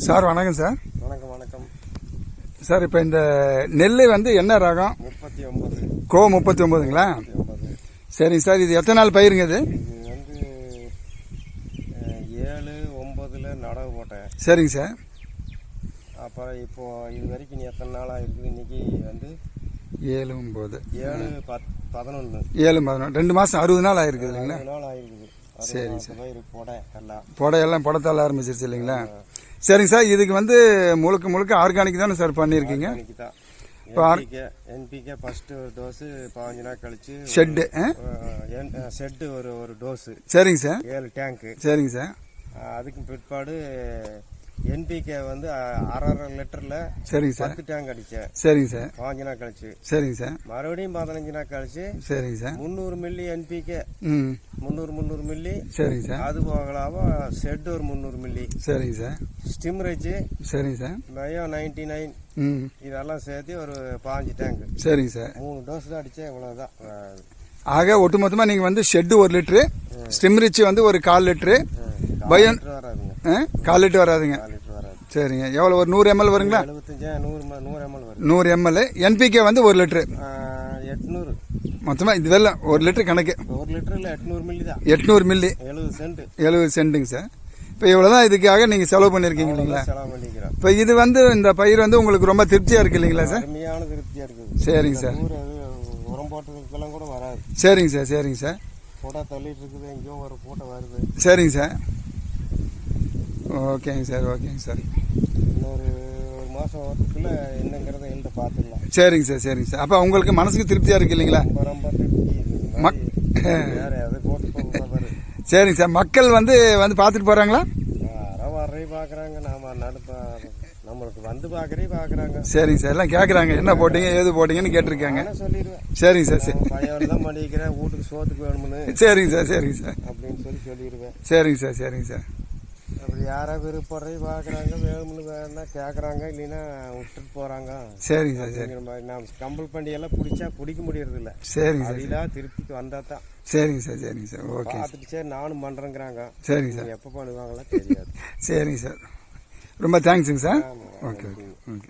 Sir வணக்கம் sir. வணக்கம் வணக்கம் சார். இப்போ இந்த நெல் வந்து என்ன ரகம்? 39 கோ 39ங்களா? சரிங்க சார். இது எத்தனை நாள் பயிருங்க இது? இது வந்து 7-9 நடவு போட்டேன். சரிங்க சார். அப்புறம் இப்போ இது வரைக்கும் நீ எத்தனை நாளாக இருக்குது? இன்னைக்கு வந்து 7-9 7-11 7-11 2 மாதம் 60 நாள் ஆயிருக்குது இல்லைங்களா? 60 நாள் ஆயிருக்குது. சரிங்க சார். பயிர் போட எல்லாம் புடையெல்லாம் புடத்தால ஆரம்பிச்சிருச்சு இல்லைங்களா? சரிங்க சார். இதுக்கு வந்து முழுக்க ஆர்கானிக் தானே சார் பண்ணியிருக்கீங்க? இப்போ என்பிகே ஃபர்ஸ்ட் ஒரு டோஸு 15 நாள் கழிச்சு ஷெட்டு ஒரு டோஸு. சரிங்க சார். 7 டேங்க்கு. சரிங்க சார். அதுக்கு பிற்பாடு என்பிகே வந்து 1/2 லிட்டர்ல சரிங்க சார் 10 டேங்க் அடிச்சேன். சரிங்க சார். 15 நாள் கழிச்சு. சரிங்க சார். மறுபடியும் 15 நாள் கழிச்சு. சரிங்க சார். 300 milli NPK. 300 மில்லி. சரிங்க சார். அது போகலாம ஷெட் ஒரு 300 மில்லி. சரிங்க சார். ஸ்டிம்ரேஜ். சரிங்க சார். பயோ 99 இதெல்லாம் சேர்த்து ஒரு 15 டேங்க். சரிங்க சார். 3 டோஸ் தான் அடிச்சேன். இவ்வளவுதான். ஆக ஒட்டுமொத்தமா நீங்க வந்து ஷெட் 1 லிட்டரு, ஸ்டிம்ரிச் வந்து ஒரு 1/4 லிட்டரு, பயன் வராதுங்க. 1/4 லிட்டர் வராதுங்க. 4 லிட்டர் வராது. சரிங்க. எவ்வளவு ஒரு 100 ml வருங்களா? 75 100 ml வரும். 100 ml. என்பிகே வந்து 1 லிட்டரு. 800 மொத்தமா இது வெள்ளம் 1 லிட்டர் கணக்கு. 1 லிட்டர்ல 800 மில்லி தான். 800 மில்லி 70 சென்ட். 70 சென்ட்டுங்க சார். இப்போ இவ்வளவுதான் இதுக்காக நீங்க செலவு பண்ணிருக்கீங்க இல்லைங்களா? செலவு பண்ணிக்கிறோம். இப்போ இது வந்து இந்த பயிர் வந்து உங்களுக்கு ரொம்ப திருப்தியா இருக்கு இல்லைங்களா சார்? அருமையான திருப்தியா இருக்குது. சரிங்க சார். உரம் போட்டதுக்கெல்லாம் கூட வராது. சரிங்க சார். சரிங்க சார். போட்டா தள்ளிட்டு இருக்குது. எங்கேயோ ஒரு போட்டோ வருது. சரிங்க சார். ஓகேங்க சார். ஓகேங்க சார். இன்னொரு மாசம் வரதுக்குள்ள என்னங்கிறத எழுத பார்த்துடலாம். சரிங்க சார். சரிங்க சார். அப்போ உங்களுக்கு மனசுக்கு திருப்தியா இருக்கு இல்லைங்களா? ரொம்ப திருப்தி. வேற எதை போட்டு போகுது. சரிங்க சார். மக்கள் வந்து பார்த்துட்டு போறாங்களா? வர்றே பாக்குறாங்க. நாம நம்மளுக்கு வந்து பாக்குறாங்க. சரிங்க சார். எல்லாம் கேக்குறாங்க என்ன போட்டீங்க ஏது போட்டீங்கன்னு கேட்டிருக்காங்க. சொல்லிடுவேன். சரிங்க சார். சரி. பையன் தான் பண்ணிக்கிறேன். வீட்டுக்கு சோத்துக்கு வேணும்னு. சரிங்க சார். சரிங்க சார். அப்படின்னு சொல்லிடுவேன். சரிங்க சார். சரிங்க சார். அப்படி யாரா விருப்பறே பாக்குறாங்க. வேணும்னு வேணா கேக்குறாங்க. இல்லைன்னா விட்டுட்டு போறாங்க. சரிங்க சார். சரி. நாம் கம்பல் பண்ணி எல்லாம் பிடிக்க முடியறது இல்ல. சரிங்க சார். அதெல்லாம் திருப்திக்கு வந்தா தான். சரிங்க சார். சரிங்க சார். ஓகே. பார்த்துட்டு சரி நானும் பண்றேங்கிறாங்க. சரிங்க சார். எப்ப பண்ணுவாங்களா தெரியாது. சரிங்க சார். ரொம்ப தேங்க்ஸுங்க சார். Okay okay okay.